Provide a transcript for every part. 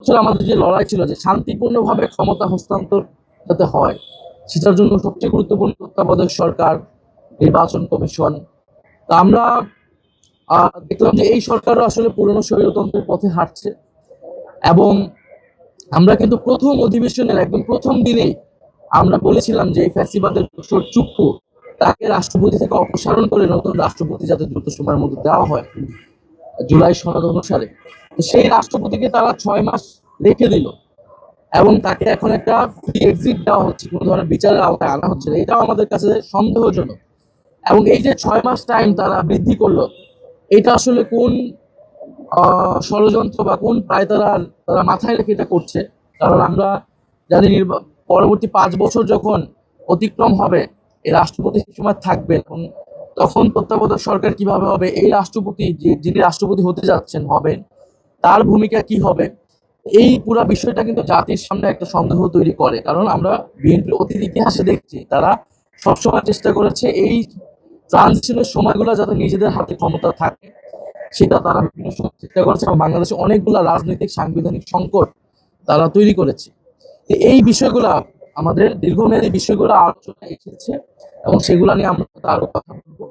আসলে আমাদের যে লড়াই ছিল যে শান্তিপূর্ণভাবে ক্ষমতা হস্তান্তর যাতে হয়, সেটার জন্য সবচেয়ে গুরুত্বপূর্ণ তত্ত্বাবধায়ক সরকার, নির্বাচন কমিশন। তা আমরা দেখলাম যে এই সরকারও আসলে পুরনো স্বৈরতন্ত্রের পথে হাঁটছে। এবং আমরা কিন্তু প্রথম অধিবেশনের একদম প্রথম দিনেই আমরা বলেছিলাম যে এই ফ্যাসিবাদের দোসর চুপ্পু তাকে রাষ্ট্রপতি থেকে অপসারণ করে নতুন রাষ্ট্রপতি যাতে দ্রুত সময়ের মধ্যে দেওয়া হয় জুলাই সনদ অনুসারে। তো সেই রাষ্ট্রপতিকে তারা 6 মাস রেখে দিল এবং তাকে এখন একটা ফ্রি এক্সিট দেওয়া হচ্ছে, কোনো ধরনের বিচারের আওতায় আনা হচ্ছে না। এটাও আমাদের কাছে সন্দেহজনক। এবং এই যে 6 মাস টাইম তারা বৃদ্ধি করলো, এটা আসলে কোন ষড়যন্ত্র বা কোন প্রায় তারা তারা মাথায় রেখে এটা করছে। কারণ আমরা জানি পরবর্তী 5 বছর যখন অতিক্রম হবে, এই রাষ্ট্রপতি সেই সময় থাকবেন এবং তখন তত্ত্বাবধায়ক সরকার কিভাবে হবে, এই রাষ্ট্রপতি যিনি রাষ্ট্রপতি হতে যাচ্ছেন হবেন, তার ভূমিকা কি হবে, এই পুরা বিষয়টা কিন্তু জাতির সামনে একটা সন্দেহ তৈরি করে। কারণ আমরা বিএনপির অতীত ইতিহাসে দেখছি তারা সবসময় চেষ্টা করেছে এই ট্রানজিশনের সময়গুলো যাতে নিজেদের হাতে ক্ষমতা থাকে, সেটা তারা বিভিন্ন সময় চেষ্টা করেছে এবং বাংলাদেশে অনেকগুলা রাজনৈতিক সাংবিধানিক সংকট তারা তৈরি করেছে। এই বিষয়গুলা আমাদের দীর্ঘমেয়াদী বিষয়গুলো আলোচনায় এসেছে এবং সেগুলো নিয়ে আমরা আরো কথা বলবো।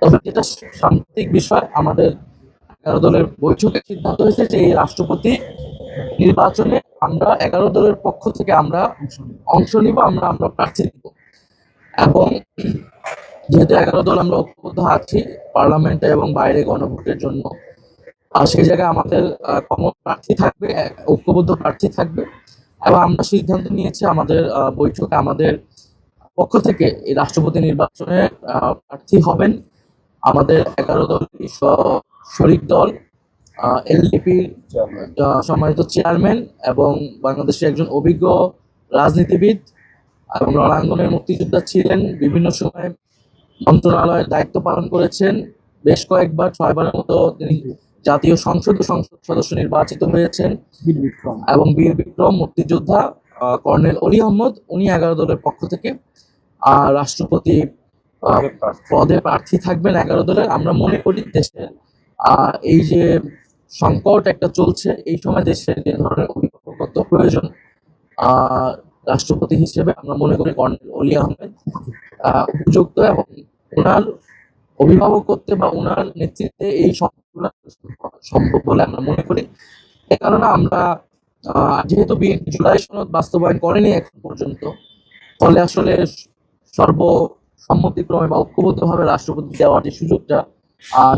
তবে যেটা সাম্প্রতিক বিষয়, আমাদের 11 দলের বৈঠকে সিদ্ধান্ত হয়েছে যে এই রাষ্ট্রপতি নির্বাচনে আমরা 11 দলের পক্ষ থেকে আমরা অংশ নিব, আমরা আমরা প্রার্থী দিব। এবং যেহেতু 11 দল আমরা ঐক্যবদ্ধ আছি পার্লামেন্টে এবং বাইরে গণভোটের জন্য, সেই জায়গায় আমাদের কমন প্রার্থী থাকবে, ঐক্যবদ্ধ প্রার্থী থাকবে। এবং আমরা সিদ্ধান্ত নিয়েছি আমাদের বৈঠকে আমাদের পক্ষ থেকে এই রাষ্ট্রপতি নির্বাচনে প্রার্থী হবেন আমাদের 11 দল শরিক দল, এলডিপির সম্মানিত চেয়ারম্যান এবং বাংলাদেশের একজন অভিজ্ঞ রাজনীতিবিদ এবং রণাঙ্গনের মুক্তিযোদ্ধা ছিলেন, বিভিন্ন সময় মন্ত্রণালয়ের দায়িত্ব পালন করেছেন, বেশ কয়েকবার 6বারের মতো তিনি জাতীয় সংসদ সদস্য নির্বাচিত হয়েছেন এবং বীর বিক্রম মুক্তিযোদ্ধা কর্নেল অলি আহমদ, উনি 11 দলের পক্ষ থেকে রাষ্ট্রপতি পদে প্রার্থী থাকবেন 11 দলের। আমরা মনে করি দেশের এই যে সংকট একটা চলছে, এই সময় দেশের যে ধরনের অভিভাবকত্ব প্রয়োজন রাষ্ট্রপতি হিসেবে, আমরা মনে করি কর্নেল অলি আহমেদ উপযুক্ত এবং ওনার অভিভাবকত্বে বা ওনার নেতৃত্বে এই সম্ভব বলে আমরা মনে করি। এ কারণে আমরা যেহেতু বিএনপি জুলাই সনদ বাস্তবায়ন করেনি এখন পর্যন্ত, ফলে আসলে সর্বসম্মতিক্রমে বা ঐক্যবদ্ধভাবে রাষ্ট্রপতি দেওয়ার যে সুযোগটা,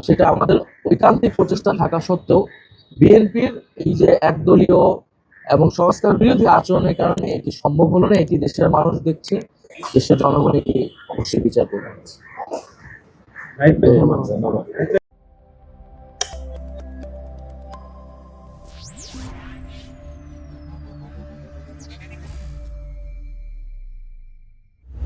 সেটা আমাদের ঐকান্তিক প্রচেষ্টা থাকা সত্ত্বেও বিএনপির এই যে একদলীয় এবং সংস্কার বিরোধী আচরণের কারণে এটি সম্ভব হলো না। এটি দেশের মানুষ দেখছে, দেশের জনগণ এটি অবশ্যই বিচার করবে।